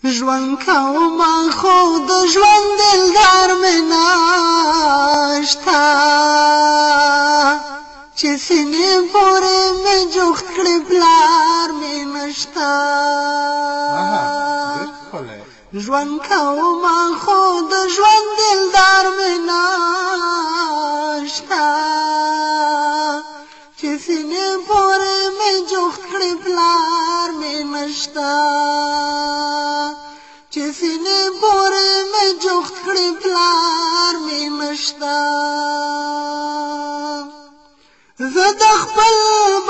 ژوند کومه خو د ژوند دلدار مې نشته چې سینې پورې مې جوخت کړې پلار مې نشته ژوند کومه خو د ژوند دلدار مې نشته چې سینې پورې مې جوخت کړې پلار مې نشته چې سینې پورې مې جوخت کړې پلار مې نشته زه د خپل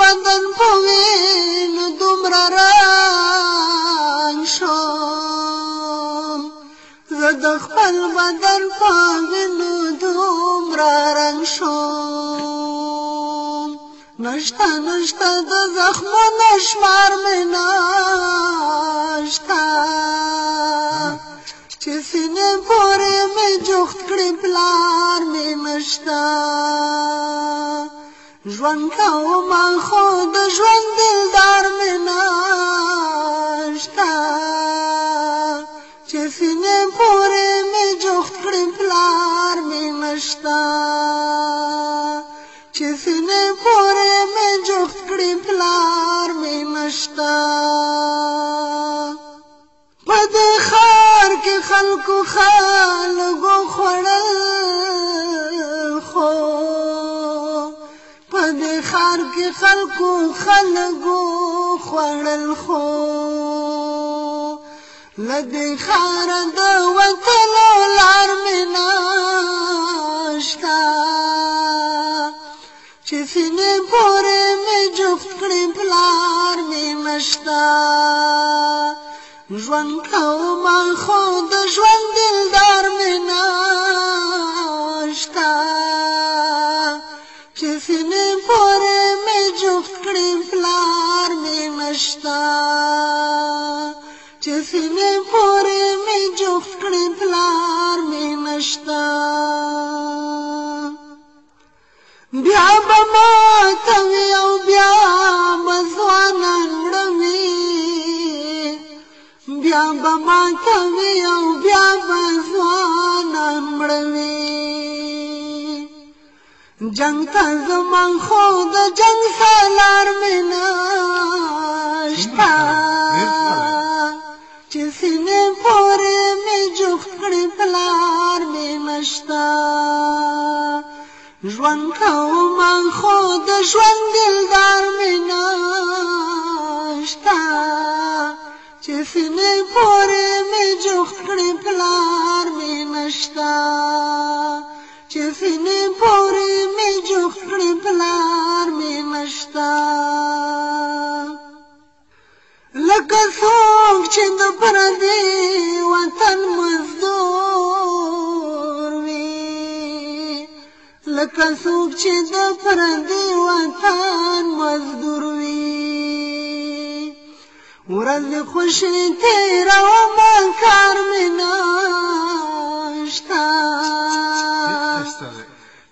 بدن په وینو دومره رنګ شوم زه د خپل بدن په وینو دومره رنګ شوم نشته نشته د زخمونو شمار مې نشته چې سینې پورې مې جوخت کړې پلار مې نشته ژوند کومه خو د ژوند دلدار مې نشته چې سینې پورې مې جوخت کړې پلار مې نشته چې سینې پورې مې جوخت کړې پلار مې نشته په دې ښار کې خلکو خوړل خو په دې ښار کې خلکو خوړل خو له دې ښاره د وتلو لار مې نشته چې سینې پورې مې جوخت کړې پلار مې نشته ژوند کومه خو د ژوند دلدار مې نشته چې سینې پورې مې جوخت کړې پلار مې نشته چې سینې پورې مې جوخت کړې پلار مې نشته بیا به ماته وي او بیا به ځوانان مړوي بیا به ماته وي او بیا به ځوانان مړوي جنگ ته زما خو د جنگ سالار مې نشته چې سینې پورې مې جوخت کړې پلار مې نشته ژوند کومه خو د ژوند دلدار مې نشته چې سینې پورې مې جوخت کړې پلار مې نشته چې سینې پورې مې جوخت کړې پلار مې نشته لکه څوک چې د پردي وطن مزدور وي لکه څوک چې د پردي وطن مزدور وي ورځ خوشي تېرومه کار مې نشته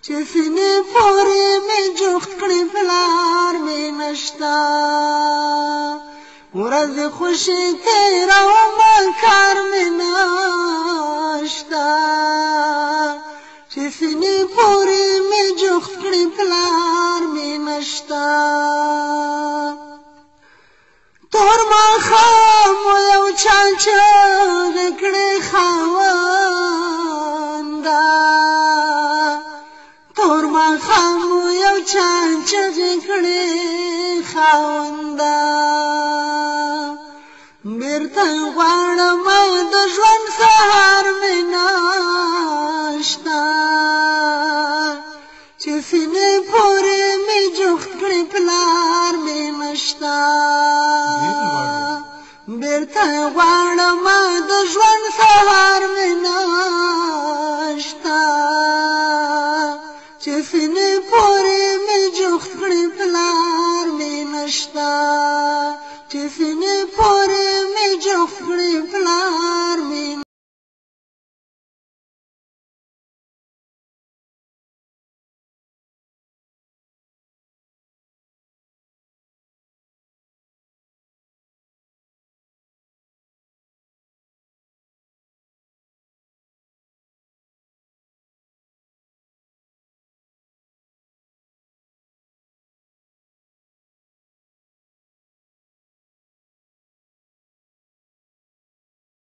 چې سینې پورې مې جوخت کړې پلار مې نشته ورځ خوشي تېرومه کار مې نشته چې سینې پورې مې جوخت کړې پلار مې نشته تور ماښام یو چاچه کړې خاونده تور ماښام یو چاچه کړې خاونده بیرته غواړم د ژوند سهار مې نشته چې سینې پورې مې جوخت کړې پلار مې نشته بیرته غواړم د ژوند سهار مې نشته چې سینې پورې مې جوخت کړې پلار مې نشته چې سینې پورې مې جوخت کړې پلار مې